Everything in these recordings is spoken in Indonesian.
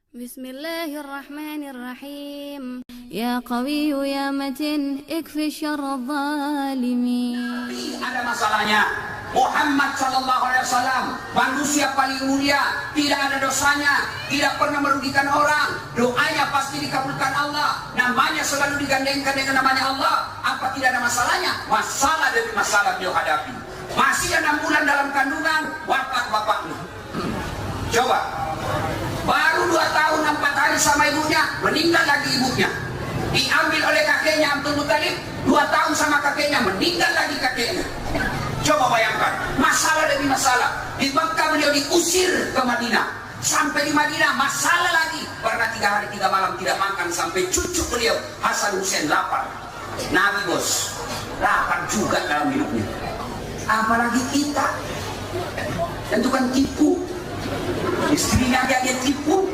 Bismillahirrahmanirrahim. Ya Qawiyyu ya Matin, ikfi syarra zalimin. Ada masalahnya. Muhammad sallallahu alaihi wasallam, manusia paling mulia, tidak ada dosanya, tidak pernah merugikan orang, doanya pasti dikabulkan Allah, namanya selalu digandengkan dengan namanya Allah. Apa tidak ada masalahnya? Masalah demi masalah beliau hadapi. Masih 6 bulan dalam kandungan, wafat bapaknya. Coba, baru 2 tahun 4 hari sama ibunya, meninggal lagi ibunya. Diambil oleh kakeknya Abdul Muttalib, 2 tahun sama kakeknya, meninggal lagi kakeknya. Coba bayangkan, masalah demi masalah. Di Makkah beliau diusir ke Madinah. Sampai di Madinah masalah lagi. Pernah 3 hari 3 malam tidak makan sampai cucu beliau Hasan Hussein lapar. Nabi bos, lapar juga dalam hidupnya. Apalagi kita, dan tukang tipu. Istrinya dia tipu.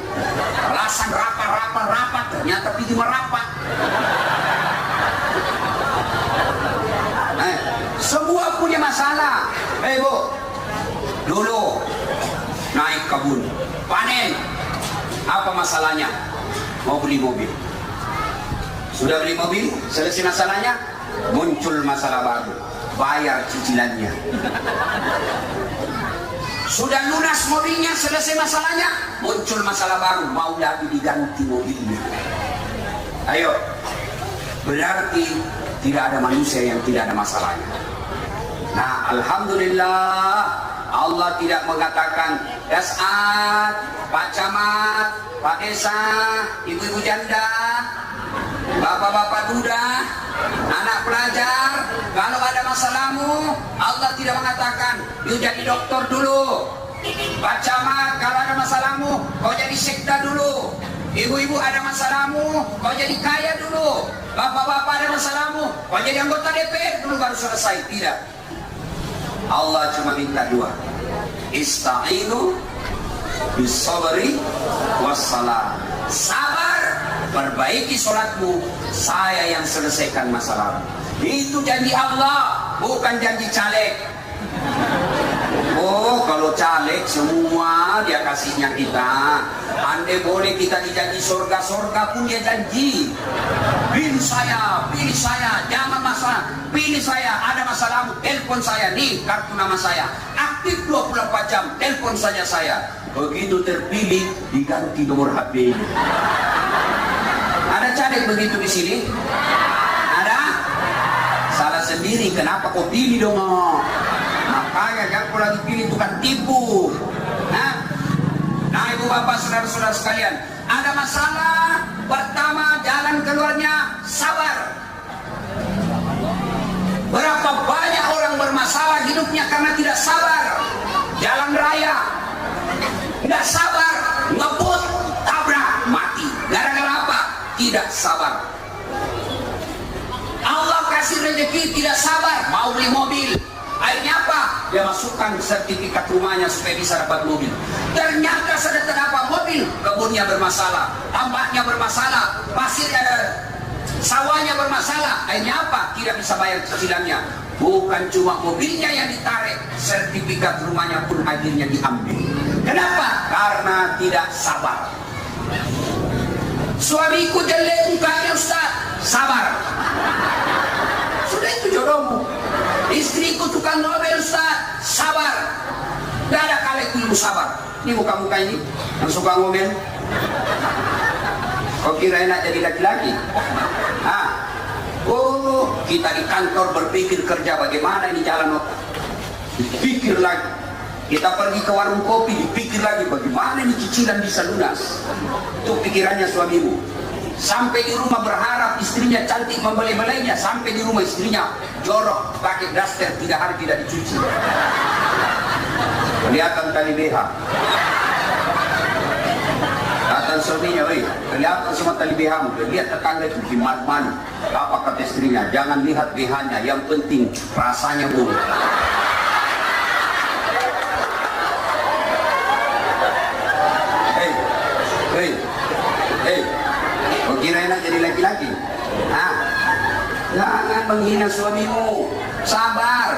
Alasan rapat, ternyata pergi merapat. Semua punya masalah. Bu, dulu naik kebun, panen. Apa masalahnya? Mau beli mobil. Sudah beli mobil, selesai masalahnya, muncul masalah baru. Bayar cicilannya. Sudah lunas mobilnya, selesai masalahnya, muncul masalah baru. Mau lagi diganti mobilnya. Ayo, berarti tidak ada manusia yang tidak ada masalahnya. Nah, alhamdulillah Allah tidak mengatakan Das'at, Pak Camat, Pak Desa, ibu-ibu janda, bapak-bapak duda, anak pelajar, kalau ada masalahmu, Allah tidak mengatakan you jadi dokter dulu. Pak Camat, kalau ada masalahmu, kau jadi sekda dulu. Ibu-ibu ada masalahmu, kau jadi kaya dulu. Bapak-bapak ada masalahmu, kau jadi anggota DPR dulu baru selesai. Tidak. Allah cuma minta 2. Ista'inu bis-sabri was-salat. Sabar, perbaiki sholatmu, saya yang selesaikan masalahmu. Itu janji Allah, bukan janji caleg. Oh, kalau caleg semua dia kasihnya kita. Andai boleh kita dijanji surga pun dia janji. Pilih saya, jangan masalah. Pilih saya, ada masalahmu, telepon saya, nih kartu nama saya. Aktif 24 jam, telepon saja saya. Begitu terpilih, diganti nomor HP. Ada caleg begitu di sini? Ada? Salah sendiri, kenapa kau pilih dong? Makanya jangan kau lagi pilih, tukang tipu. Nah, ibu bapak saudara-saudara sekalian, ada masalah. Pertama, jalan keluarnya sabar. Berapa banyak orang bermasalah hidupnya karena tidak sabar. Jalan raya tidak sabar, ngebut, tabrak, mati. Gara-gara apa? Tidak sabar. Allah kasih rezeki, tidak sabar, mau beli mobil. Akhirnya apa? Dia masukkan sertifikat rumahnya supaya bisa dapat mobil. Ternyata sudah terdapat mobil, kebunnya bermasalah, tambaknya bermasalah, sawahnya bermasalah. Akhirnya apa? Tidak bisa bayar cicilannya. Bukan cuma mobilnya yang ditarik, sertifikat rumahnya pun akhirnya diambil. Kenapa? Karena tidak sabar. Suamiku jelek mukanya Ustaz, sabar. Sudah itu jodohmu. Istriku tukang ngomel Ustaz, sabar. Gak ada kali itu sabar. Ini muka-muka ini yang suka ngomel. Kau kira enak jadi laki-laki? Oh, kita di kantor berpikir kerja bagaimana ini jalan. Dipikir lagi. Kita pergi ke warung kopi, dipikir lagi bagaimana ini cicilan bisa lunas. Itu pikirannya suamimu. Sampai di rumah berharap istrinya cantik membeli-belinya. Sampai di rumah istrinya jorok, pakai daster 3 hari tidak dicuci. Kelihatan tali BH. Kata suaminya, kelihatan semua tali BH-mu. Lihat tetangga itu gimana. Apa kata istrinya? Jangan lihat BH-nya, yang penting rasanya buruk. Hei, kau kira enak jadi laki-laki? Jangan menghina suamimu. Sabar.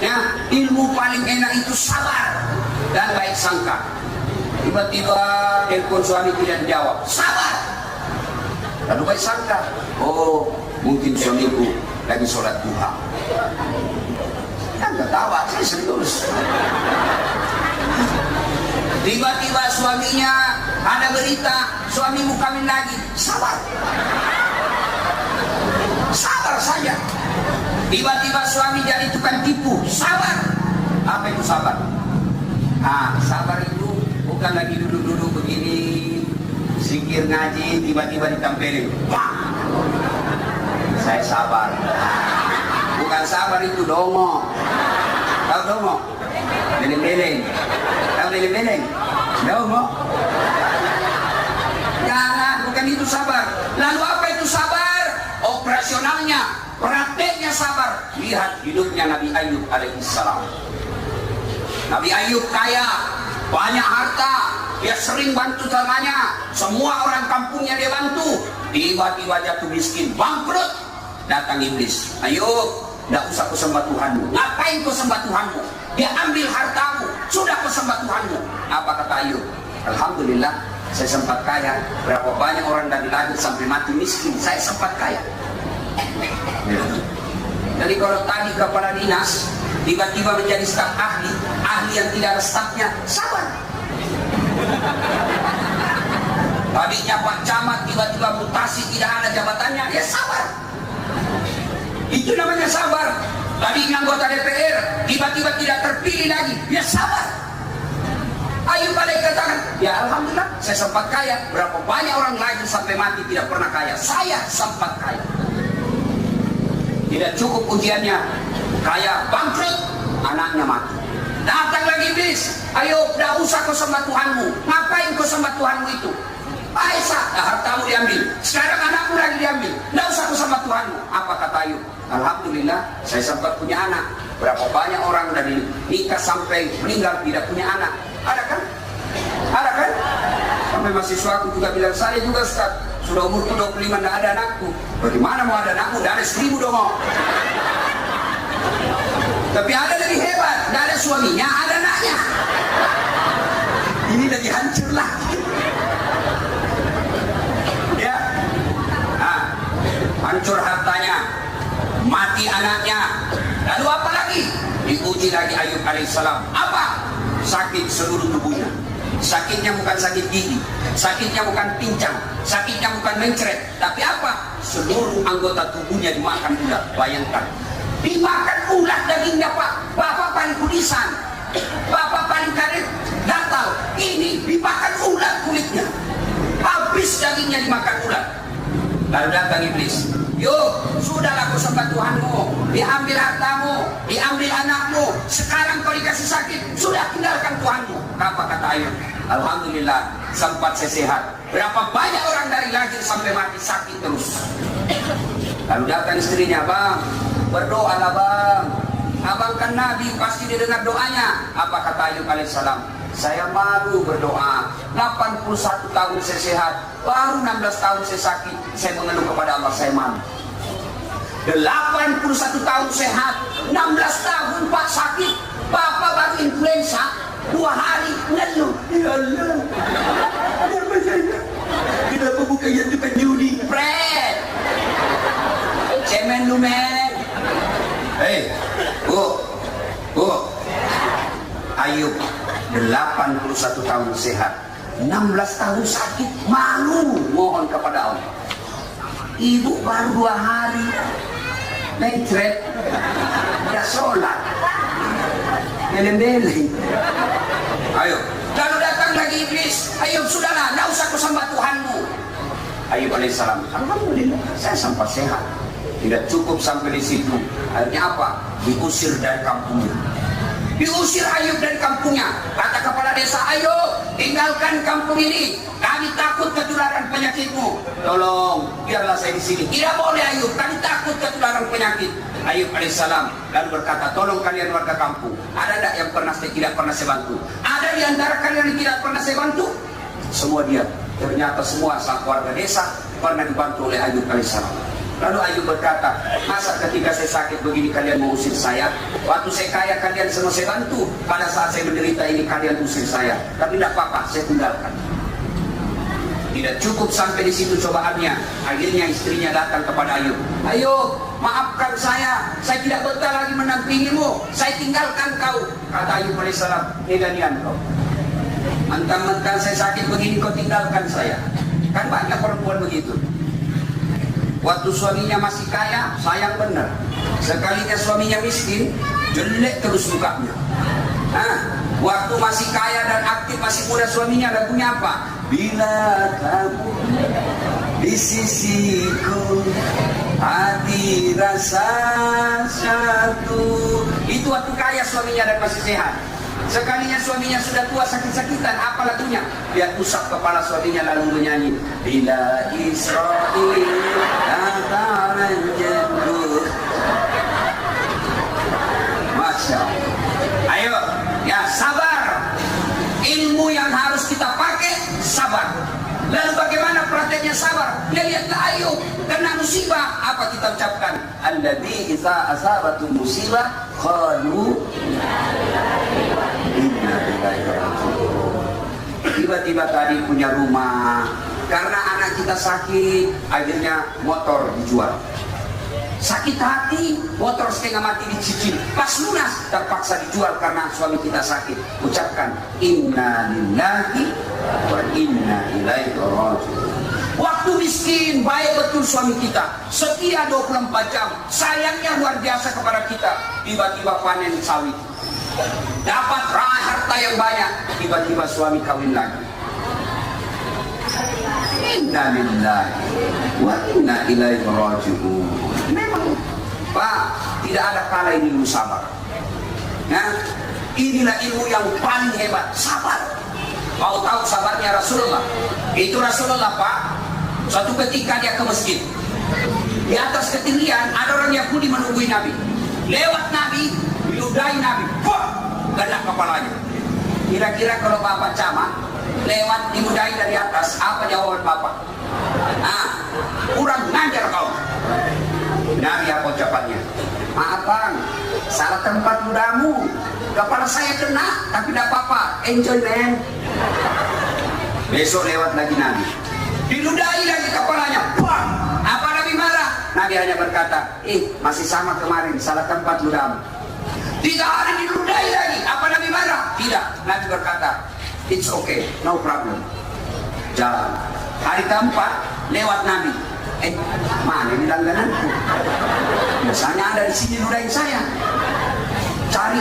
Ya, ilmu paling enak itu sabar dan baik sangka. Tiba-tiba telepon suami tidak jawab. Sabar. Lalu baik sangka, oh mungkin suamiku lagi sholat duha. Kan ketawa, saya serius. Tiba-tiba suaminya ada berita, suamimu kawin lagi. Sabar. Sabar saja. Tiba-tiba suami jadi tukang tipu. Sabar. Apa itu sabar? Sabar itu bukan lagi duduk-duduk begini, zikir ngaji, tiba-tiba ditampilin. Wah! Saya sabar. Bukan sabar itu dongo. Tahu dongo? Beleng-beleng. Tahu beleng-beleng? Dongo. Jangan, bukan itu sabar. Lalu apa itu sabar? Operasionalnya, prakteknya sabar. Lihat hidupnya Nabi Ayub alaihissalam. Nabi Ayub kaya, banyak harta, dia sering bantu temannya, semua orang kampungnya dia bantu. Tiba-tiba jatuh miskin, bangkrut. Datang iblis. Ayub, tidak usah kau sembah Tuhanmu. Ngapain kau sembah Tuhanmu? Dia ambil hartamu, sudah kau sembah Tuhanmu. Apa kata Ayub? Alhamdulillah, saya sempat kaya. Berapa banyak orang dari lahir sampai mati miskin, saya sempat kaya. Jadi kalau tadi kepala dinas tiba-tiba menjadi staf ahli, ahli yang tidak ada stafnya, sabar. Tadinya Pak Camat tiba-tiba mutasi, tidak ada jabatannya, ya sabar. Itu namanya sabar. Tadinya anggota DPR tiba-tiba tidak terpilih lagi, ya sabar. Ayub katakan, ya alhamdulillah saya sempat kaya. Berapa banyak orang lahir sampai mati tidak pernah kaya, saya sempat kaya. Tidak cukup ujiannya, kaya bangkrut, anaknya mati. Datang lagi iblis. Ayo, tidak usah kau sembah Tuhanmu. Ngapain kau sembah Tuhanmu itu? Aisyah, hartamu diambil. Sekarang anakmu lagi diambil. Tidak usah kau sembah Tuhanmu. Apa kata Ayub? Alhamdulillah, saya sempat punya anak. Berapa banyak orang dari nikah sampai meninggal tidak punya anak. Ada kan? Ada kan? Sampai mahasiswaku juga bilang, saya juga Ustaz, sudah umurku 25 tidak ada anakku. Bagaimana mau ada anakmu? Dari 1000 dong. Tapi ada lebih hebat, tidak ada suaminya, ada anaknya. Ini lagi hancur lagi. Ya, hancur hartanya, mati anaknya. Lalu apa lagi? Diuji lagi Ayub alaihissalam. Apa? Sakit seluruh tubuhnya. Sakitnya bukan sakit gigi, sakitnya bukan pincang, sakitnya bukan mencret, tapi apa? Seluruh anggota tubuhnya dimakan ular. Bayangkan, dimakan ular dagingnya Pak. Bapak paling kudisan, bapak paling karet, gatal. Ini dimakan ular kulitnya, habis dagingnya dimakan ular. Lalu datang iblis. Yuk, sudahlah kau sembah Tuhanmu, diambil hartamu, diambil anakmu, sekarang kau dikasih sakit, sudah tinggalkan Tuhanmu. Apa kata Ayub? Alhamdulillah, sempat saya sehat. Berapa banyak orang dari lahir sampai mati sakit terus. Lalu datang istrinya, bang, berdoalah bang. Abang kan Nabi, pasti didengar doanya. Apa kata Ayub alaihissalam? Saya malu berdoa. 81 tahun saya sehat, baru 16 tahun saya sakit. Saya mengeluh kepada Allah, saya malu. 81 tahun sehat, 16 tahun Pak sakit. Bapak baru influenza, 2 hari ngeluh. Ya Allah, kenapa saya? Kenapa bukan yang depan judi? Fred, cemen lu men. Hei, Bu, Ayub 81 tahun sehat, 16 tahun sakit, malu mohon kepada Allah. Ibu baru 2 hari mencret, tidak sholat, beleng-beleng. Ayo, lalu datang lagi iblis. Ayub, sudahlah, tidak usah kau sembah Tuhanmu. Ayub alaihissalam, alhamdulillah saya sempat sehat. Tidak cukup sampai di situ. Akhirnya apa? Diusir dari kampungnya. Diusir Ayub dari kampungnya. Kata kepala desa, ayo tinggalkan kampung ini. Kami takut ketularan penyakitmu. Tolong, biarlah saya di sini. Tidak boleh Ayub, kami takut ketularan penyakit. Ayub alaihissalam lalu berkata, tolong kalian warga kampung, ada tidak yang tidak pernah saya bantu? Ada di antara kalian yang tidak pernah saya bantu? Semua dia. Ternyata semua sang warga desa pernah dibantu oleh Ayub alaihissalam. Lalu Ayub berkata, masa ketika saya sakit begini kalian mau usir saya? Waktu saya kaya kalian semua saya bantu. Pada saat saya menderita ini kalian usir saya. Tapi tidak apa-apa, saya tinggalkan. Tidak cukup sampai di situ cobaannya. Akhirnya istrinya datang kepada Ayub. Ayub, maafkan saya tidak betah lagi menampingimu. Saya tinggalkan kau. Kata Ayub alaihissalam, neganian kau. Mentang-mentang saya sakit begini kau tinggalkan saya. Kan banyak perempuan begitu. Waktu suaminya masih kaya, sayang benar. Sekalinya suaminya miskin, jelek terus mukanya. Waktu masih kaya dan aktif, masih muda suaminya, lagunya apa? Bila kamu di sisiku, hati rasa satu. Itu waktu kaya suaminya dan masih sehat. Sekalinya suaminya sudah tua sakit-sakitan, apa lagunya? Dia usap kepala suaminya lalu menyanyi. Bila Israel datang menjemput. Masya Allah. Ayo, ya sabar. Ilmu yang harus kita pakai, sabar. Lalu bagaimana prakteknya sabar? Ya lihatlah Ayub, kena musibah. Apa kita ucapkan? Alladzi idza asabatu musibah qalu tiba-tiba tadi punya rumah, karena anak kita sakit, akhirnya motor dijual. Sakit hati, motor setengah mati dicicil. Pas lunas, terpaksa dijual karena suami kita sakit. Ucapkan inna lillahi wa inna ilaihi raji'un. Waktu miskin, baik betul suami kita, setia 24 jam, sayangnya luar biasa kepada kita. Tiba-tiba panen sawit, dapat harta yang banyak, tiba-tiba suami kawin lagi. Inna lillahi wa inna ilaihi raji'un. Memang Pak, tidak ada kala ini ilmu sabar. Inilah ilmu yang paling hebat, sabar. Mau tahu sabarnya Rasulullah? Itu Rasulullah Pak, suatu ketika dia ke masjid. Di atas ketinggian ada orang Yahudi menunggui Nabi. Lewat Nabi, diludahi Nabi, kena kepalanya. Kira-kira kalau Bapak camat lewat diludahi dari atas, apa jawaban Bapak? Kurang ngajar kau. Nabi apa ucapannya? Maaf bang, salah tempat ludamu. Kepala saya kena, tapi tidak apa-apa. Enjoy man. Besok lewat lagi Nabi, diludahi lagi kepalanya. Apa Nabi marah? Nabi hanya berkata, masih sama kemarin, salah tempat ludamu. 3 hari diludahi lagi. Apa Nabi marah? Tidak. Nabi berkata, it's okay, no problem. Jalan. Hari keempat lewat Nabi. Mana ini langgananku? Biasanya ada di sini ludahin saya. Cari,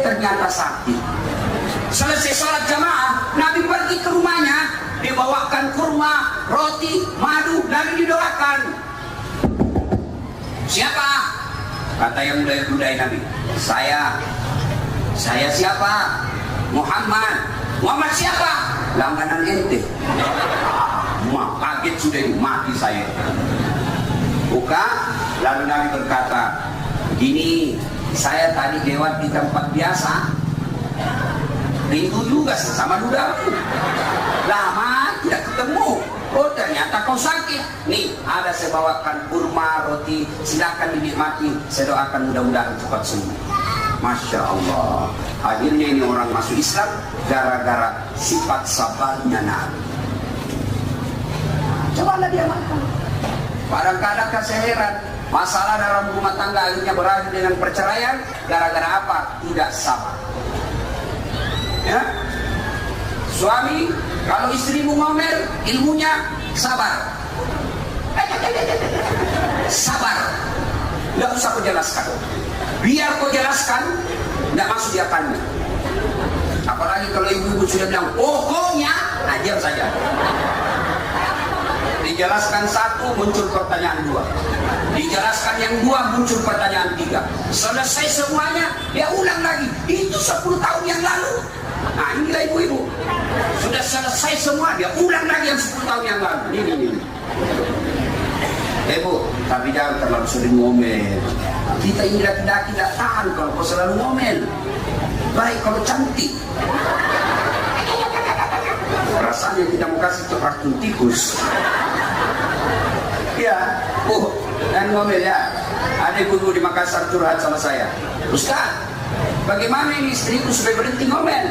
ternyata sakit. Selesai sholat jamaah, Nabi pergi ke rumahnya, dibawakan kurma, roti, madu, lalu didoakan. Siapa? Kata yang ludahin Nabi. Saya siapa? Muhammad. Muhammad siapa? Langganan ente. Kaget sudah mati saya. Buka, lalu Nabi berkata, gini, saya tadi lewat di tempat biasa, rindu juga sama ludamu. Lama tidak ketemu. Oh ternyata kau sakit. Nih ada saya bawakan kurma, roti, silakan dinikmati. Saya doakan mudah-mudahan cepat sembuh. Masya Allah. Akhirnya ini orang masuk Islam gara-gara sifat sabarnya Nabi. Cobalah dia makan. Kadang-kadang saya heran, masalah dalam rumah tangga akhirnya berakhir dengan perceraian gara-gara apa? Tidak sabar. Ya? Suami, kalau istrimu ngomel, ilmunya sabar. Sabar. Tidak usah kau jelaskan. Biar kau jelaskan, tidak masuk di akalnya. Apalagi kalau ibu-ibu sudah bilang, pokoknya, diam saja. Dijelaskan 1, muncul pertanyaan 2. Dijelaskan yang 2, muncul pertanyaan 3. Selesai semuanya, dia ulang lagi. Itu 10 tahun yang lalu. Nah inilah ibu-ibu. Sudah selesai semua, dia ulang lagi yang 10 tahun yang lalu. Ini. Ibu, tapi jangan terlalu sering ngomel. Kita ini laki-laki tidak tahan kalau kau selalu ngomel. Baik kalau cantik. Rasanya kita mau kasih coklat tikus. Ya, dan ngomel ya. Ada ibu di Makassar curhat sama saya. Ustaz, bagaimana ini istriku supaya berhenti ngomel?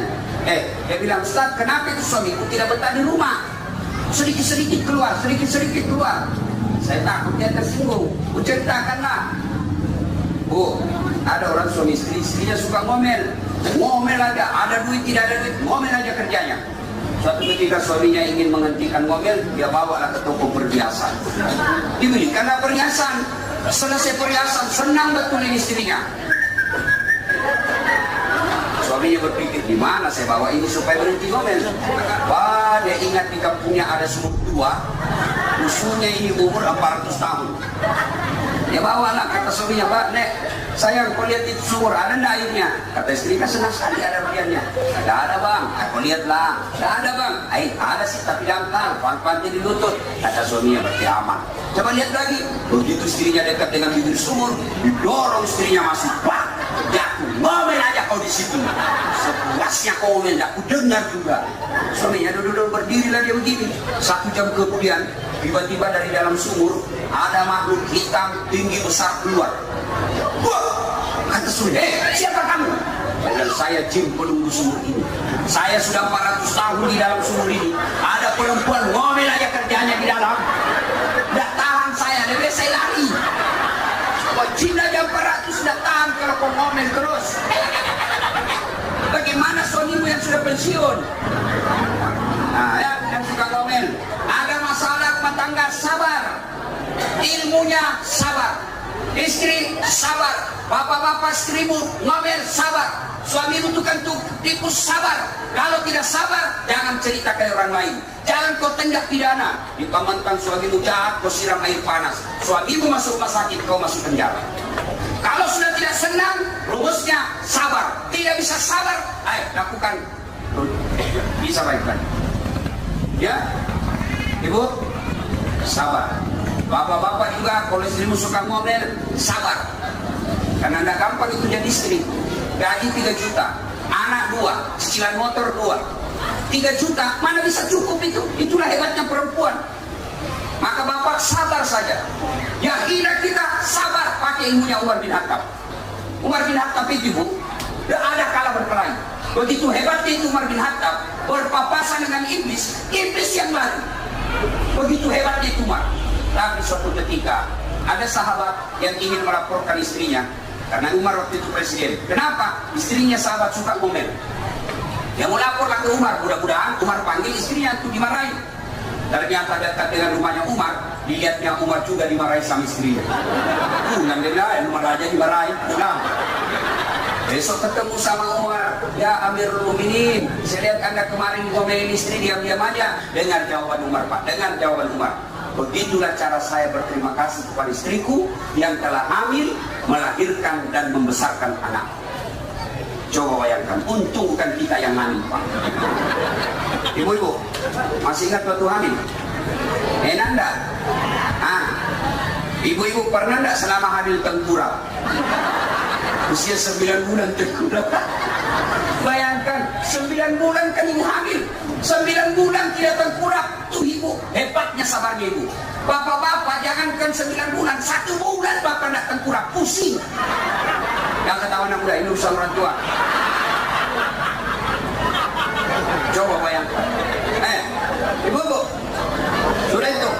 Dia bilang, Ustaz, kenapa itu suamiku tidak betah di rumah? Sedikit-sedikit keluar, sedikit-sedikit keluar. Saya takut dia tersinggung. Ceritakanlah. Ada orang suami istri, istrinya suka ngomel. Ngomel aja, ada duit, tidak ada duit, ngomel aja kerjanya. Suatu ketika suaminya ingin menghentikan ngomel, dia bawalah ke toko perhiasan. Dibelikanlah perhiasan. Selesai perhiasan, senang betul ini istrinya. Suaminya berpikir, di mana saya bawa ini supaya berhenti ngomel? Dia ingat di kampungnya ada sumur tua, musuhnya ini umur 400 tahun. Dia bawalah, kata suaminya, Pak, Nek, sayang, kau lihat itu sumur, ada enggak airnya? Kata istri, kan senang sekali ada airnya. Tidak ada, Bang. Kau lihatlah. Tidak ada, Bang. Ada sih, tapi dangkal, pantai di lutut. Kata suaminya, berarti aman. Coba lihat lagi. Begitu istrinya dekat dengan bibir sumur, didorong istrinya masuk. Pak, jatuh. Ngomel aja kau di situ. Sepuasnya kau ngomel, aku dengar juga. Suaminya duduk berdirilah dia begini. 1 jam kemudian, tiba-tiba dari dalam sumur ada makhluk hitam tinggi besar keluar. Kata suaminya, siapa kamu? Dan saya jin penunggu sumur ini. Saya sudah 400 tahun di dalam sumur ini. Ada perempuan ngomel aja kerjanya di dalam. Tidak tahan saya, lebih saya lari. Jin aja 400 sudah tahan kalau kau ngomel terus. Bagaimana suamimu yang sudah pensiun? Yang suka ngomel. Ada masalah rumah tangga, sabar. Ilmunya sabar. Istri sabar. Bapak-bapak istrimu ngomel sabar. Suamimu tukang tipu sabar. Kalau tidak sabar, jangan cerita ke orang lain. Jangan kau tindak pidana. Dipamankan suamimu jahat, kau siram air panas. Suamimu masuk rumah sakit, kau masuk penjara. Kalau sudah tidak senang, rumusnya sabar. Tidak bisa sabar, ayo lakukan. Bisa baik-baik. Ya, Ibu, sabar. Bapak-bapak juga, kalau istrimu suka ngomel, sabar. Karena tidak gampang itu jadi istri. Gaji 3 juta, anak 2, cicilan motor 2. 3 juta, mana bisa cukup itu? Itulah hebatnya perempuan. Maka bapak sabar saja. Ya kira kita sabar, pakai ilmunya Umar bin Khattab. Umar bin Khattab itu, Bu, tidak ada kalah berkelahi. Begitu hebatnya itu Umar bin Khattab, berpapasan dengan iblis yang lari. Begitu hebatnya itu Umar. Tapi suatu ketika ada sahabat yang ingin melaporkan istrinya, karena Umar waktu itu presiden. Kenapa? Istrinya sahabat suka ngomel. Dia mau laporlah ke Umar, mudah-mudahan Umar panggil istrinya untuk dimarahi. Ternyata dekat dengan rumahnya Umar, dilihatnya Umar juga dimarahi sama istrinya. Yang dia bilang, Umar aja dimarahi. Besok ketemu sama Umar, ya Amirul Mukminin, saya lihat Anda kemarin ngomelin istri diam-diam aja. Dengar jawaban Umar, Pak, dengar jawaban Umar. Begitulah cara saya berterima kasih kepada istriku yang telah hamil, melahirkan dan membesarkan anak. Coba bayangkan, untung bukan kita yang hamil, Pak. Ibu-ibu, masih ingat waktu hamil? Enak enggak? Ibu-ibu pernah enggak selama hamil tengkurap? Usia 9 bulan tengkurap. Bayangkan, 9 bulan kan ibu hamil. 9 bulan tidak tengkurap. Tuh ibu, hebatnya sabarnya ibu. Bapak-bapak jangankan 9 bulan, 1 bulan bapak tidak tengkurap, pusing. Yang ketawa anak muda, ini urusan orang tua. Coba bayangkan. Ibu-ibu, sudah itu.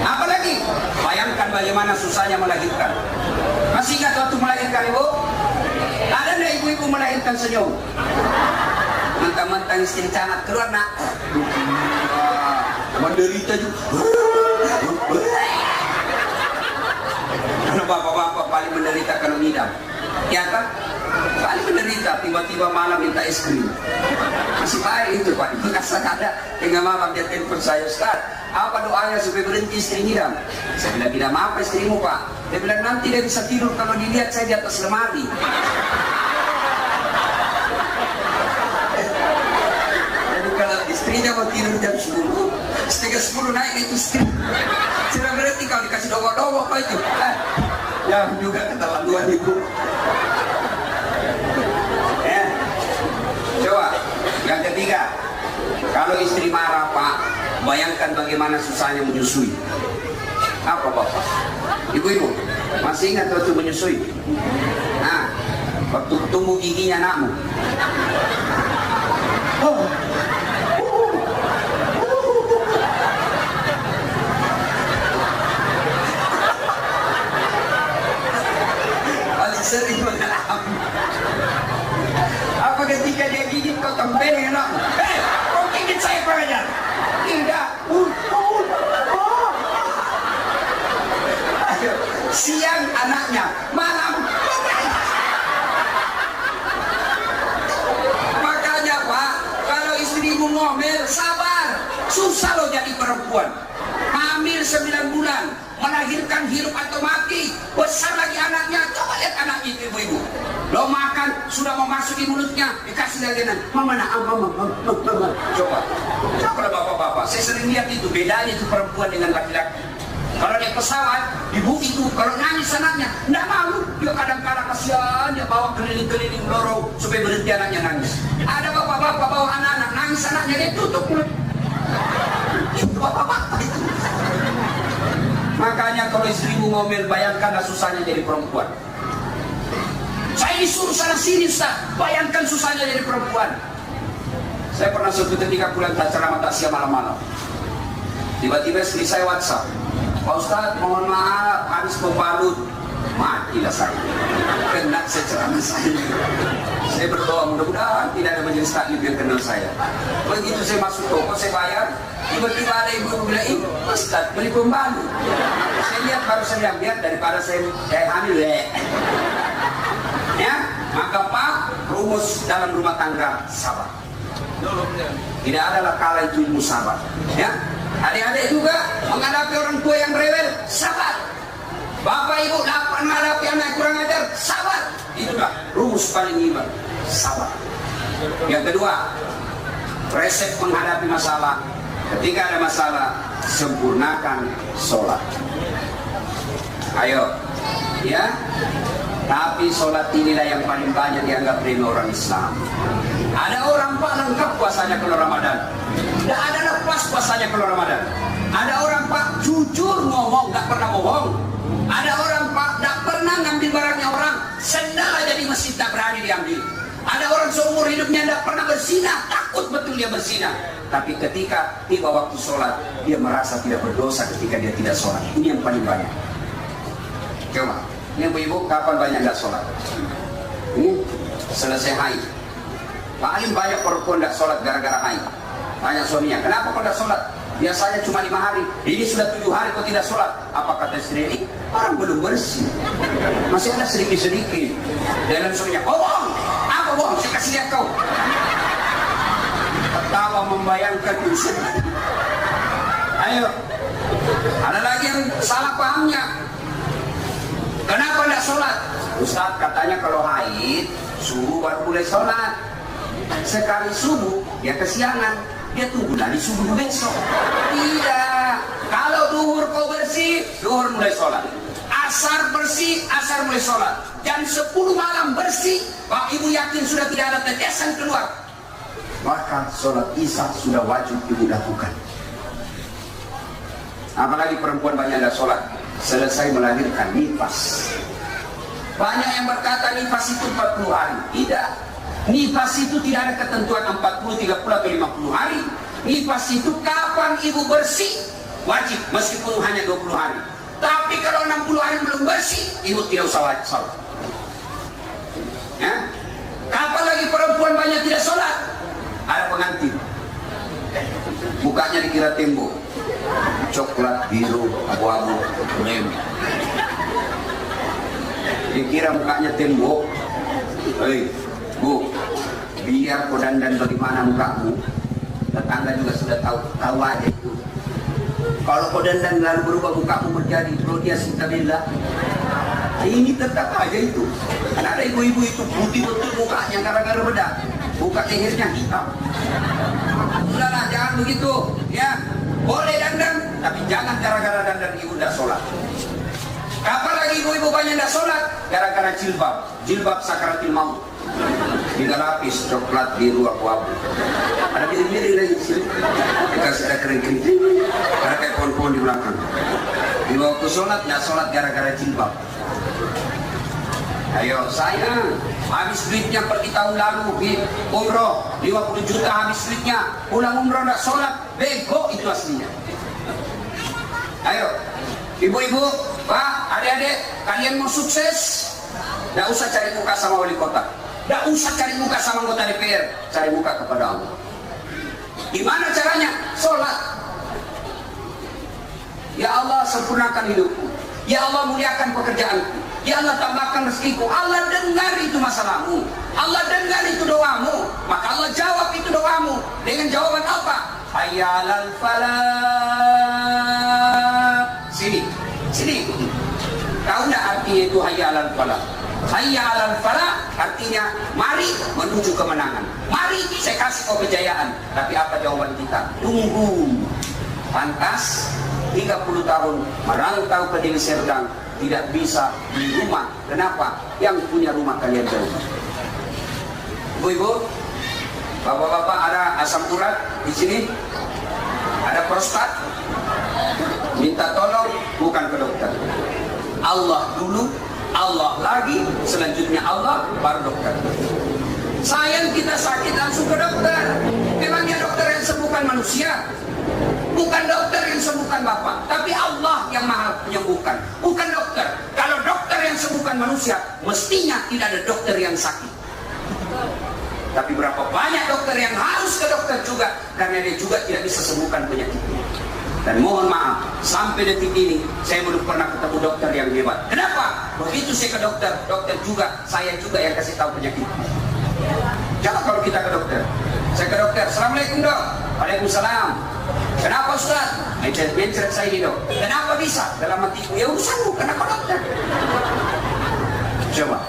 Apalagi, bayangkan bagaimana susahnya melahirkan. Masih ingat waktu melahirkan ibu? Ada enggak ibu-ibu melahirkan senyum? Mentang-mentang istri camat keluar nak. Menderita juga. Karena bapak-bapak paling menderita kalau ngidam. Ya kan? Paling menderita, tiba-tiba malam minta es krim. Masih baik itu Pak. Kasar ada. Tengah malam dia telepon saya, Ustaz, apa doanya supaya berhenti istri ngidam? Saya bilang, ngidam apa istrimu Pak? Dia bilang, nanti dia bisa tidur kalau dilihat saya di atas lemari. Jadi kalau istrinya mau tidur jam 10, setengah 10 naik itu istri. Sudah berhenti kalau dikasih dogo-dogo apa itu? Yang juga keterlaluan ibu. Coba, yang ketiga, kalau istri marah Pak, bayangkan bagaimana susahnya menyusui. Apa bapak? Ibu-ibu, masih ingat waktu menyusui? Nah, waktu tumbuh giginya anakmu. Paling sering mengalami. Apa ketika dia gigit kau tempelin anakmu? Kau gigit saya pengajar? Tidak. Siang anaknya, malam. Makanya Pak, kalau istrimu ngomel, sabar. Susah loh jadi perempuan. Hamil 9 bulan, melahirkan hidup atau mati, besar lagi anaknya. Coba lihat anak itu ibu-ibu. Lo makan, sudah mau masuk di mulutnya, dikasih dagangan. Mama. Coba bapak-bapak, saya sering lihat itu, bedanya itu perempuan dengan laki-laki. Kalau naik pesawat, ibu itu kalau nangis anaknya, nggak malu. Dia kadang-kadang kasihan, dia bawa keliling-keliling lorong supaya berhenti anaknya nangis. Ada bapak-bapak bawa anak-anak nangis, anaknya dia tutup mulut. Itu bapak-bapak itu. Makanya kalau istrimu ngomel, bayangkanlah susahnya jadi perempuan. Saya disuruh sana sini, Ustaz. Bayangkan susahnya jadi perempuan. Saya pernah suatu ketika pulang ceramah takziah malam-malam. Tiba-tiba istri saya WhatsApp. Pak Ustaz, mohon maaf, habis pembalut. Matilah saya. Kena saya ceramah saya. Saya berdoa mudah-mudahan tidak ada majelis taklim yang kenal saya. Begitu saya masuk toko, saya bayar. Tiba-tiba ada ibu bilang, Ustaz beli pembalut. Saya lihat baru saya lihat daripada saya hamil. Ya, maka Pak, rumus dalam rumah tangga sabar. Tidak adalah kala itu ilmu sabar. Ya, adik-adik juga menghadapi orang tua yang rewel, sabar. Bapak ibu menghadapi anak kurang ajar, sabar. Itulah rumus paling hebat, sabar. Yang kedua, resep menghadapi masalah. Ketika ada masalah, sempurnakan sholat. Ayo, ya. Tapi sholat inilah yang paling banyak dianggap dari orang Islam. Ada orang Pak lengkap puasanya kalau Ramadan. Tidak ada lepas puasanya kalau Ramadan. Ada orang Pak jujur ngomong, nggak pernah bohong. Ada orang Pak nggak pernah ngambil barangnya orang, sendal aja di masjid tak berani diambil. Ada orang seumur hidupnya nggak pernah berzina, takut betul dia berzina. Tapi ketika tiba waktu sholat, dia merasa tidak berdosa ketika dia tidak sholat. Ini yang paling banyak. Coba, ini ibu-ibu kapan banyak nggak sholat? Selesai haid. Paling banyak perempuan nggak sholat gara-gara haid. Tanya suaminya, kenapa kau tidak sholat? Biasanya cuma 5 hari, ini sudah 7 hari kau tidak sholat. Apa kata istri ini? Orang belum bersih, masih ada sedikit-sedikit. Dan suaminya, bohong. Apa bohong? Saya kasih lihat kau. Ketawa membayangkan itu. Ayo, ada lagi yang salah pahamnya. Kenapa tidak sholat? Ustaz katanya kalau haid subuh baru boleh sholat. Sekali subuh dia kesiangan, dia tunggu lagi subuh besok. Tidak, kalau duhur kau bersih, duhur mulai sholat. Asar bersih, asar mulai sholat. Jam 10 malam bersih, Pak Ibu yakin sudah tidak ada tetesan keluar. Maka sholat isya sudah wajib ibu lakukan. Apalagi perempuan banyak ada sholat selesai melahirkan nifas. Banyak yang berkata nifas itu 40 hari. Tidak. Nifas itu tidak ada ketentuan 40, 30 atau 50 hari. Nifas itu kapan ibu bersih wajib meskipun hanya 20 hari. Tapi kalau 60 hari belum bersih, ibu tidak usah wajib sholat. Ya? Kapan lagi perempuan banyak tidak sholat? Ada pengantin. Mukanya dikira tembok. Coklat, biru, abu-abu, lem. Dikira mukanya tembok. Hei, Bu, biar kau dandan bagaimana mukamu, tetangga juga sudah tahu aja itu. Kalau kau dandan lalu berubah mukamu menjadi prodias stabilah, ini tetap aja itu. Karena ada ibu-ibu itu putih betul mukanya gara-gara bedak, buka lehernya hitam. Sudahlah, jangan begitu, ya. Boleh dandan, tapi jangan gara-gara dandan ibu tidak sholat. Kapan lagi ibu-ibu banyak tidak sholat? Gara-gara jilbab sakaratil maut. 3 lapis, coklat, biru, abu-abu. Ada miring-miring lagi di sini. Dikasih ada kering-kering. Ada kayak pohon-pohon di belakang. Di waktu sholat, nggak sholat gara-gara jilbab. Ayo, saya habis duitnya pergi tahun lalu umroh 50 juta habis duitnya, pulang umroh nggak sholat, bego itu aslinya. Ayo, ibu-ibu, pak, adik-adik, kalian mau sukses? Nggak usah cari muka sama wali kota, nggak usah cari muka sama anggota DPR, cari muka kepada Allah. Gimana caranya? Sholat. Ya Allah, sempurnakan hidupku. Ya Allah, muliakan pekerjaanku. Ya Allah, tambahkan rezekiku. Allah dengar itu masalahmu. Allah dengar itu doamu. Maka Allah jawab itu doamu dengan jawaban apa? Hayya 'alal falah. Sini ikuti. Tahu enggak artinya itu hayya 'alal falah? Hayya 'alal falah artinya mari menuju kemenangan. Mari saya kasih kau kejayaan. Tapi apa jawaban kita? Tunggu. Pantas 30 tahun merantau ke Deli Serdang tidak bisa beli rumah. Kenapa? Yang punya rumah kalian jauh. Ibu-ibu, bapak-bapak, ada asam urat di sini, ada prostat, minta tolong bukan ke dokter. Allah dulu, Allah lagi, selanjutnya Allah, baru dokter. Sayang kita sakit langsung ke dokter. Memangnya dokter yang sembuhkan manusia? Bukan dokter yang sembuhkan Bapak, tapi Allah yang maha menyembuhkan, bukan dokter. Kalau dokter yang sembuhkan manusia, mestinya tidak ada dokter yang sakit. Tapi berapa banyak dokter yang harus ke dokter juga, karena dia juga tidak bisa sembuhkan penyakitnya. Dan mohon maaf, sampai detik ini saya belum pernah ketemu dokter yang hebat. Kenapa? Begitu saya ke dokter, dokter juga, saya juga yang kasih tahu penyakit. Coba kalau kita ke dokter, saya ke dokter, Assalamualaikum dok. Waalaikumsalam. Kenapa Ustaz? Mencret saya ini dok. Kenapa bisa? Dalam hatiku, ya urusanmu, kenapa dokter? Coba.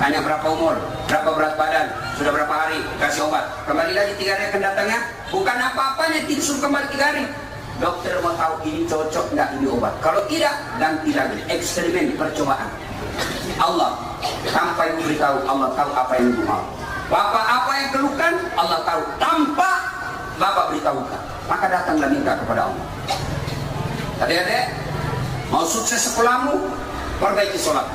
Tanya berapa umur, berapa berat badan, sudah berapa hari, kasih obat. Kembali lagi 3 hari akan datangnya. Bukan apa-apanya, disuruh kembali 3 hari. Dokter mau tahu ini cocok nggak ini obat. Kalau tidak, ganti lagi. Eksperimen, percobaan. Allah tanpa ibu beritahu, Allah tahu apa yang ibu mau. Bapak apa yang keluhkan, Allah tahu. Tanpa Bapak beritahukan, maka datanglah minta kepada Allah. Adik-adik, mau sukses sekolahmu, perbaiki sholat.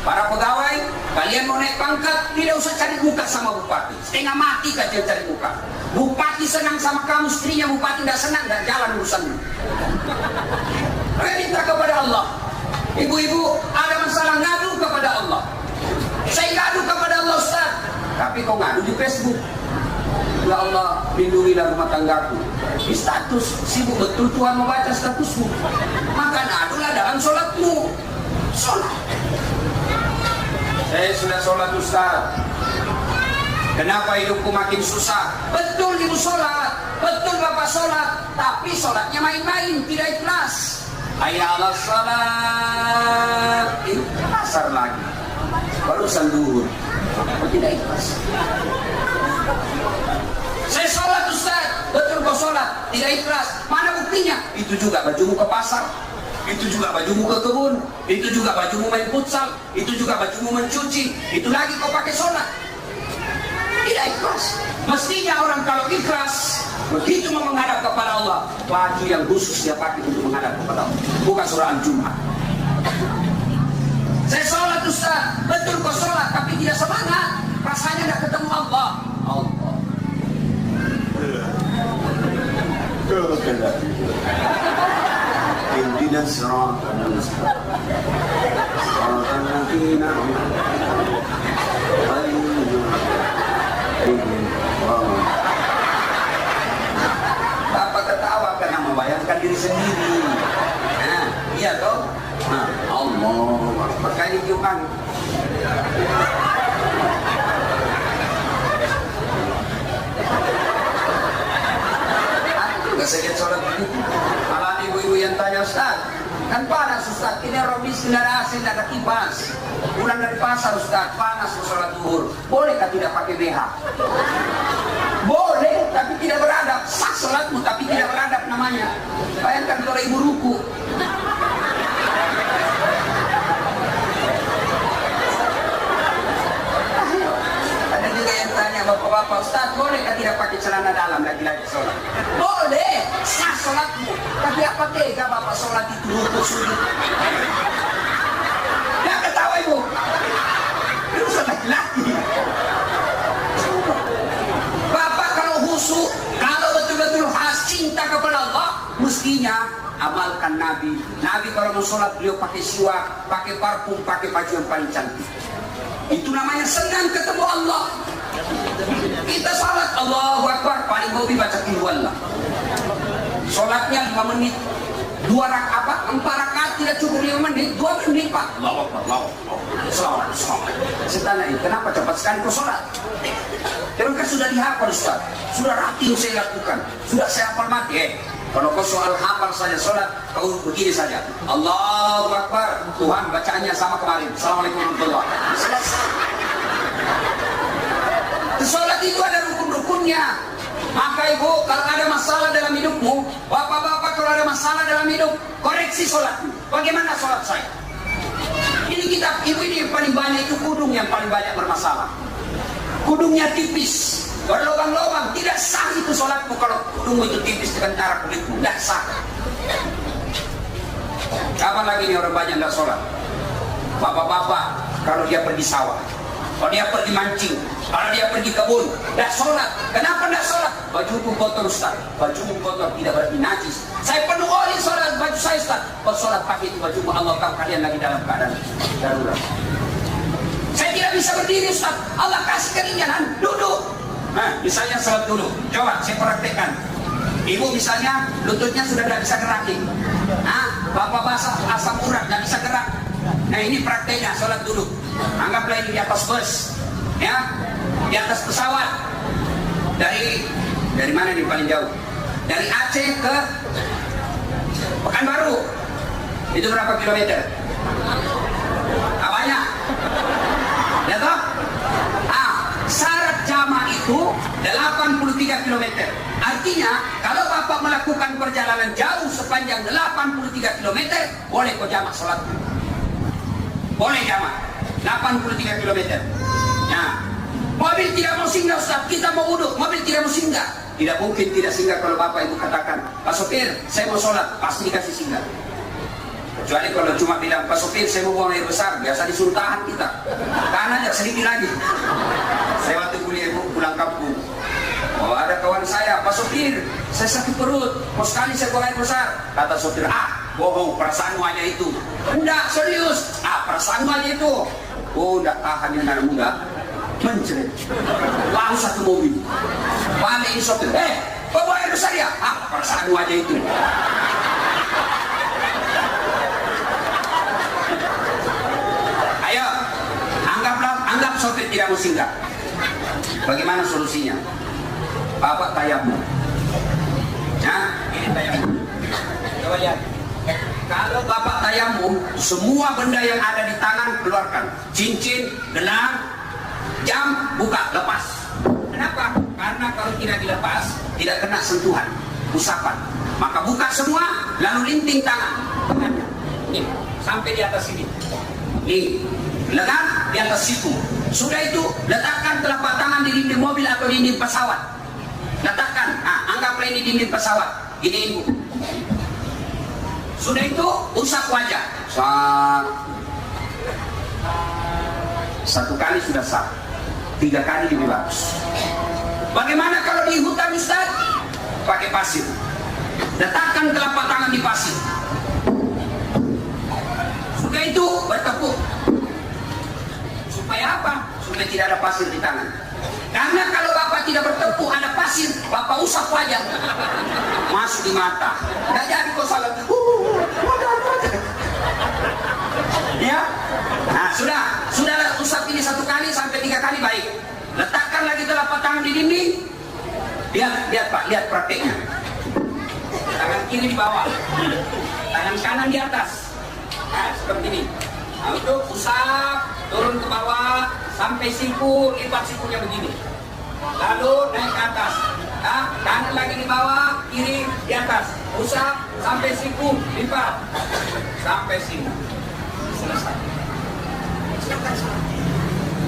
Para pegawai, kalian mau naik pangkat, tidak usah cari muka sama bupati. Setengah mati kalian cari muka. Bupati senang sama kamu, istrinya bupati tidak senang, dan jalan urusanmu. Minta kepada Allah. Ibu-ibu ada masalah, ngadu kepada Allah. Saya ngadu kepada Allah Ustaz, tapi kau ngadu di Facebook. Ya Allah, lindungilah rumah tanggaku. Di status, sibuk betul Tuhan membaca statusmu. Maka ngadulah dalam sholatmu. Sholat. Saya sudah sholat Ustaz. Kenapa hidupku makin susah? Betul ibu sholat, betul bapak sholat, tapi sholatnya main-main, tidak ikhlas. Hayya 'alas shalah. Ini pasar lagi. Barusan duhur. Tidak ikhlas. Saya sholat Ustaz, betul kau sholat, tidak ikhlas. Mana buktinya? Itu juga bajumu ke pasar, itu juga bajumu ke kebun, itu juga bajumu main futsal, itu juga bajumu mencuci, itu lagi kau pakai sholat. Tidak ikhlas. Mestinya orang kalau ikhlas, begitu mau menghadap kepada Allah, baju yang khusus dia pakai untuk menghadap kepada Allah, bukan surah Al-Jum'ah. Saya sholat Ustaz, betul kau sholat, tapi tidak semangat. Rasanya tidak ketemu Allah. Allah. Ihdinas siratal mustaqim. Siratal ladzina Bapak ketawa karena membayangkan diri sendiri. Nah, iya toh? Nah, Allah, makanya Tuhan. Gak sakit sholat begitu. Malah ibu-ibu yang tanya Ustaz, kan panas Ustaz, ini robis, tidak ada AC, tidak ada kipas. Pulang dari pasar Ustaz, panas sholat zuhur. Bolehkah tidak pakai BH? Boleh, tapi tidak beradab. Sah sholatmu, tapi tidak beradab namanya. Bayangkan kalau ibu ruku. Ada juga yang tanya bapak-bapak, Ustaz, bolehkah tidak pakai celana dalam lagi-lagi sholat? Boleh, sah sholatmu. Tapi apa tega bapak sholat itu rukuk sujud? Ya ketawa ibu. Itu sholat lagi. Bapak kalau khusyuk, kalau betul-betul khas cinta kepada Allah, mestinya amalkan Nabi. Nabi kalau mau sholat beliau pakai siwak, pakai parfum, pakai baju yang paling cantik. Itu namanya senang ketemu Allah. Kita sholat Allahu Akbar, paling hobi baca qul. Sholatnya 5 menit, 4 rakaat tidak cukup 5 menit, 2 menit Pak. Allahu Akbar, Allahu Akbar. Saya tanya, kenapa cepat sekali kau sholat? Terus kan sudah dihafal Ustaz, sudah rapi saya lakukan, sudah saya hafal mati. Kalau kau soal hafal saja sholat, kau begini saja. Allahu Akbar, Tuhan bacaannya sama kemarin. Assalamualaikum warahmatullahi wabarakatuh. Selesai. Sholat itu ada rukun-rukunnya. Maka ibu, kalau ada masalah dalam hidupmu, bapak-bapak kalau ada masalah dalam hidup, koreksi sholatmu. Bagaimana sholat saya? Ini kita, ibu ini yang paling banyak itu kudung yang paling banyak bermasalah. Kudungnya tipis, berlobang-lobang, tidak sah itu sholatmu kalau kudungmu itu tipis dengan cara kulitmu, tidak sah. Kapan lagi nih orang banyak tidak sholat? Bapak-bapak kalau dia pergi sawah, kalau dia pergi mancing, kalau dia pergi kebun, tidak sholat. Kenapa tidak sholat? Bajuku kotor Ustaz. Bajumu kotor tidak berarti najis. Saya penuh oli sholat baju saya Ustaz. Kau sholat pakai itu bajumu, Allah tahu kalian lagi dalam keadaan darurat. Saya tidak bisa berdiri Ustaz. Allah kasih keringanan, duduk. Nah, misalnya sholat dulu. Coba saya praktekkan. Ibu misalnya lututnya sudah tidak bisa gerakin. Nah, bapak basah asam urat tidak bisa gerak. Nah ini prakteknya sholat dulu. Anggaplah ini di atas bus, ya, di atas pesawat. Dari mana nih paling jauh? Dari Aceh ke Pekanbaru. Itu berapa kilometer? Banyak. Ya toh? Syarat jamaah itu 83 km. Artinya, kalau bapak melakukan perjalanan jauh sepanjang 83 km, boleh kau jamaah sholat. Boleh jamaah 83 km. Nah, mobil tidak mau singgah Ustaz, kita mau wudhu, mobil tidak mau singgah. Tidak mungkin tidak singgah kalau bapak ibu katakan, Pak sopir, saya mau sholat, pasti dikasih singgah. Kecuali kalau cuma bilang, Pak sopir, saya mau buang air besar, biasa disuruh tahan kita. Tahan aja, sedikit lagi. Saya waktu kuliah ibu pulang kampung. Oh, ada kawan saya, Pak sopir, saya sakit perut, mau sekali saya buang air besar. Kata sopir, bohong, perasaanmu aja itu. Enggak, serius. Perasaanmu aja itu. Oh, enggak tahan yang anak muda. Mencret. Langsung satu mobil. Balik ini sopir, kau buang air besar ya? Perasaanmu aja itu. Ayo, anggap sopir tidak mau singgah. Bagaimana solusinya? Bapak tayamum. Ini tayamum. Coba lihat. Kalau bapak tayamum, semua benda yang ada di tangan keluarkan. Cincin, gelang, jam, buka, lepas. Kenapa? Karena kalau tidak dilepas, tidak kena sentuhan, usapan. Maka buka semua, lalu linting tangan. Ini, sampai di atas sini. Ini, lengan di atas siku. Sudah itu, letakkan telapak tangan di dinding mobil atau dinding pesawat. Letakkan, anggaplah ini dinding pesawat. Ini ibu. Sudah itu, usap wajah. Satu kali sudah sah. 3 kali lebih bagus. Bagaimana kalau di hutan Ustaz? Pakai pasir. Letakkan telapak tangan di pasir. Sudah itu, bertepuk. Supaya apa? Supaya tidak ada pasir di tangan. Karena kalau bapak tidak bertepuk, ada pasir, bapak usap wajah, masuk di mata. Nggak jadi kau salat. Ya, nah sudah usap ini 1 kali sampai 3 kali baik. Letakkan lagi telapak tangan di dinding. Lihat Pak, lihat prakteknya. Tangan kiri di bawah, tangan kanan di atas. Nah, seperti ini. Nah, untuk usap, turun ke bawah sampai siku, lipat sikunya begini. Lalu naik ke atas. Nah, kanan lagi di bawah, kiri di atas. Usap sampai siku, lipat sampai sini. Selesai.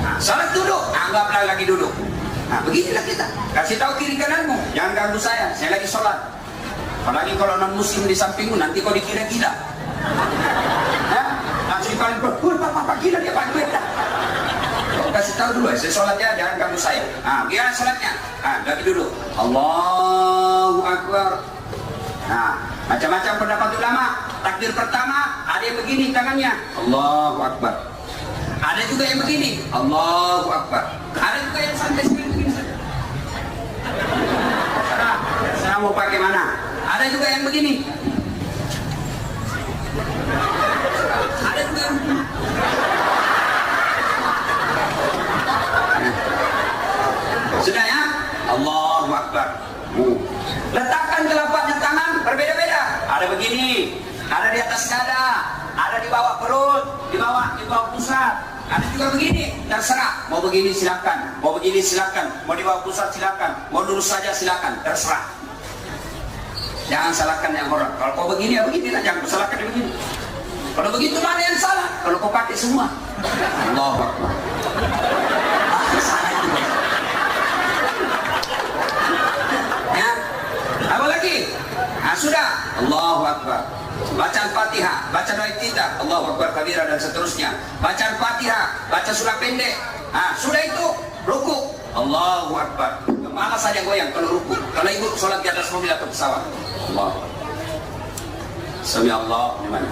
Nah, salat duduk, anggaplah lagi duduk. Nah, beginilah kita. Kasih tahu kiri kananmu, jangan ganggu saya lagi sholat. Apalagi kalau non muslim di sampingmu, nanti kau dikira gila. Langsung kalian bapak gila dia Pak Duit. Kau kasih tahu dulu, saya sholatnya jangan ganggu saya. Gimana sholatnya? Bagi dulu. Allahu Akbar. Macam-macam pendapat ulama. Takbir pertama ada yang begini tangannya, Allahu Akbar. Ada juga yang begini, Allahu Akbar. Ada juga yang santai begini saja. Saya mau pakai mana? Ada juga yang begini. Ada juga yang begini. Sudah ya? Allahu Akbar. Letakkan telapak tangan berbeda-beda. Ada begini, ada di atas dada, ada di bawah perut, di bawah pusat. Ada juga begini, terserah. Mau begini silakan, mau begini silakan, mau di bawah pusat silakan, mau lurus saja silakan, terserah. Jangan salahkan yang orang. Kalau kau begini ya begini, jangan salahkan dia begini. Kalau begitu mana yang salah? Kalau kau pakai semua. Allahu Akbar. Salah itu. Ya. Apa lagi? Sudah. Allahu Akbar. Bacaan Fatihah, baca doa iftitah, Allahu Akbar kabira dan seterusnya. Bacaan Fatihah, baca surah pendek. Sudah itu ruku. Allahu Akbar. Kepala saja goyang kalau ruku. Kalau ibu sholat di atas mobil atau pesawat. Allah. Sami Allah gimana?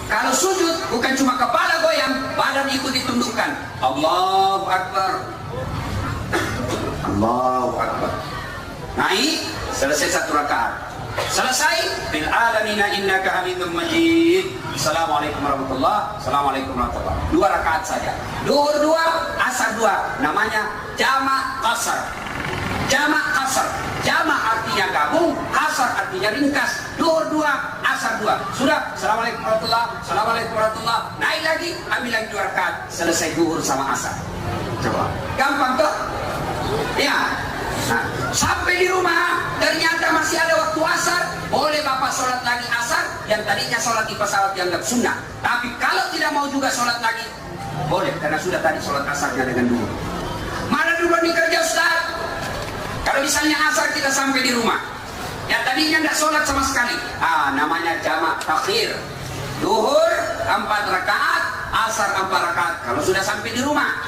Kalau sujud bukan cuma kepala goyang, badan ikut ditundukkan. Allahu Akbar. Allahu Akbar. Naik, selesai satu rakaat. Selesai, bil alamina innaka hamidum majid. Assalamualaikum warahmatullah. Assalamualaikum warahmatullah. 2 rakaat saja. Duhur 2, asar 2. Namanya jamak qasar. Jamak qasar. Jamak artinya gabung, qasar artinya ringkas. Duhur 2, asar 2. Sudah. Assalamualaikum warahmatullah. Assalamualaikum warahmatullah. Naik lagi, ambil lagi 2 rakaat. Selesai duhur sama asar. Coba. Gampang toh? Ya. Sampai di rumah ternyata masih ada waktu asar, boleh bapak sholat lagi asar. Yang tadinya sholat di pesawat dianggap sunnah. Tapi kalau tidak mau juga sholat lagi, boleh, karena sudah tadi sholat asarnya dengan dulu. Mana dulu nih kerja Ustaz? Kalau misalnya asar kita sampai di rumah, yang tadinya tidak sholat sama sekali, namanya jamak takhir. Duhur 4 rakaat, asar 4 rakaat. Kalau sudah sampai di rumah,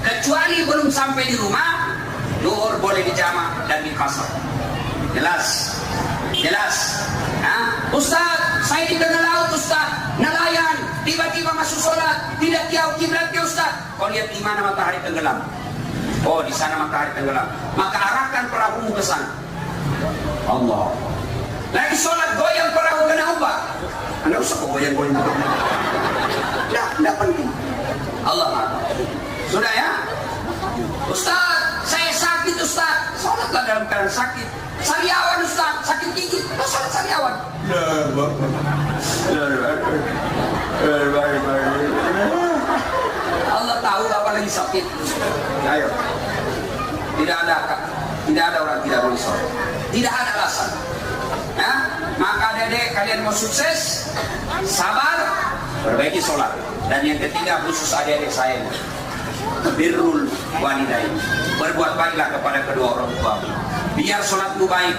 kecuali belum sampai di rumah, duhur boleh dijamak dan diqasar. Jelas? Jelas? Ustaz, saya di tengah laut Ustaz, nelayan, tiba-tiba masuk sholat, tidak tahu kiblatnya Ustaz. Kau lihat di mana matahari tenggelam? Oh, di sana matahari tenggelam. Maka arahkan perahumu ke sana. Allah. Lagi sholat goyang perahu kena ombak. Anda usah kok goyang-goyang. Tidak penting. Allah. Sudah ya? Ustaz, saya sakit Ustaz. Sholatlah dalam keadaan sakit. Sariawan Ustaz, sakit gigi. Sholat sariawan. Allah tahu apa lagi sakit. Ayo. Tidak ada orang tidak boleh sholat. Tidak ada alasan. Maka dedek kalian mau sukses, sabar, perbaiki sholat. Dan yang ketiga khusus adik-adik saya, birrul walidain, berbuat baiklah kepada kedua orang tua. Biar sholatmu baik,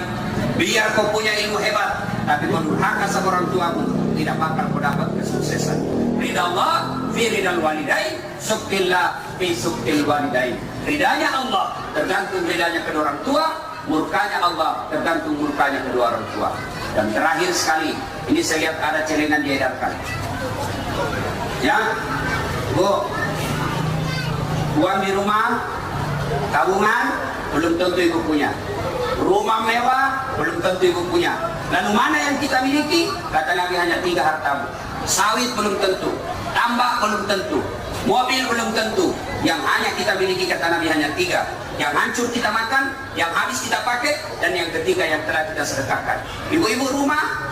biar kau punya ilmu hebat, tapi kau durhaka sama orang tuamu, tidak bakal kau dapat kesuksesan. Ridha Allah fi ridal walidain, sukillah fi sukil walidain. Ridanya Allah tergantung ridanya kedua orang tua, murkanya Allah tergantung murkanya kedua orang tua. Dan terakhir sekali, ini saya lihat ada celengan diedarkan. Ya, Bu, uang di rumah, tabungan, belum tentu ibu punya. Rumah mewah, belum tentu ibu punya. Lalu mana yang kita miliki? Kata Nabi hanya 3 hartamu. Sawit belum tentu, tambak belum tentu, mobil belum tentu. Yang hanya kita miliki kata Nabi hanya 3. Yang hancur kita makan, yang habis kita pakai, dan yang ketiga yang telah kita sedekahkan. Ibu-ibu rumah,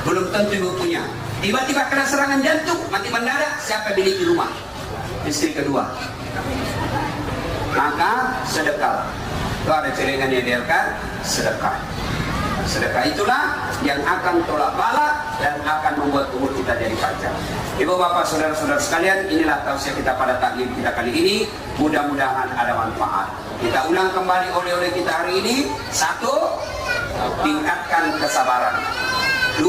belum tentu ibu punya. Tiba-tiba kena serangan jantung, mati mendadak, siapa miliki rumah? Istri kedua. Maka sedekah. Itu ada celengan yang diarkan, sedekah. Sedekah itulah yang akan tolak bala dan akan membuat umur kita jadi panjang. Ibu bapak saudara-saudara sekalian, inilah tausiah kita pada taklim kita kali ini. Mudah-mudahan ada manfaat. Kita ulang kembali oleh-oleh kita hari ini. 1, tingkatkan kesabaran. 2,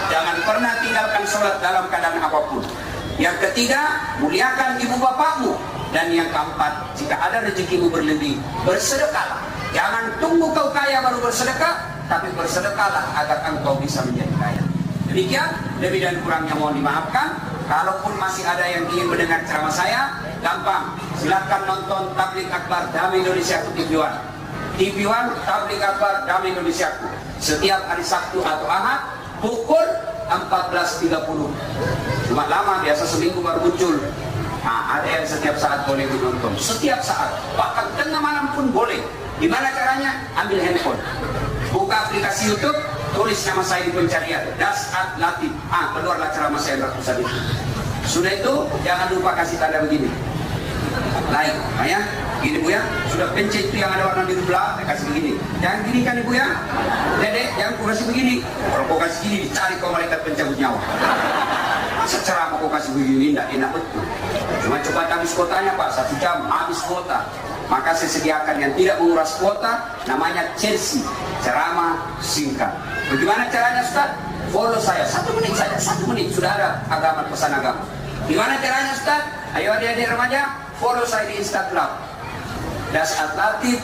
jangan pernah tinggalkan sholat dalam keadaan apapun. Yang ketiga, muliakan ibu bapakmu. Dan yang keempat, jika ada rezekimu berlebih, bersedekahlah. Jangan tunggu kau kaya baru bersedekah, tapi bersedekahlah agar engkau bisa menjadi kaya. Demikian, lebih dan kurangnya mohon dimaafkan. Kalaupun masih ada yang ingin mendengar ceramah saya, gampang, silakan nonton Tabligh Akbar Damai Indonesia TV One. TV One Tabligh Akbar Damai Indonesia setiap hari Sabtu atau Ahad pukul 14.30. Cuma lama, biasa seminggu baru muncul. Nah, ada yang setiap saat boleh menonton, setiap saat, bahkan tengah malam pun boleh. Gimana caranya? Ambil handphone, buka aplikasi YouTube, tulis nama saya di pencarian, Dasat Latif. Keluarlah ceramah saya ratusan itu. Sudah itu, jangan lupa kasih tanda begini, like, ya, gini Bu ya. Sudah pencet itu yang ada warna biru belah, kasih begini. Jangan gini kan Ibu ya, Dedek, jangan ku kasih begini. Kalau kau kasih gini, dicari kau malaikat pencabut nyawa. Masa ceramah kau kasih begini, tidak enak betul. Cuma cepat habis kuotanya Pak, 1 jam habis kuota. Maka saya sediakan yang tidak menguras kuota, namanya Chelsea, ceramah singkat. Bagaimana caranya Ustaz? Follow saya, 1 menit saja, 1 menit sudah ada agama, pesan agama. Gimana caranya Ustaz? Ayo adik-adik remaja, follow saya di Instagram, Dasat Latif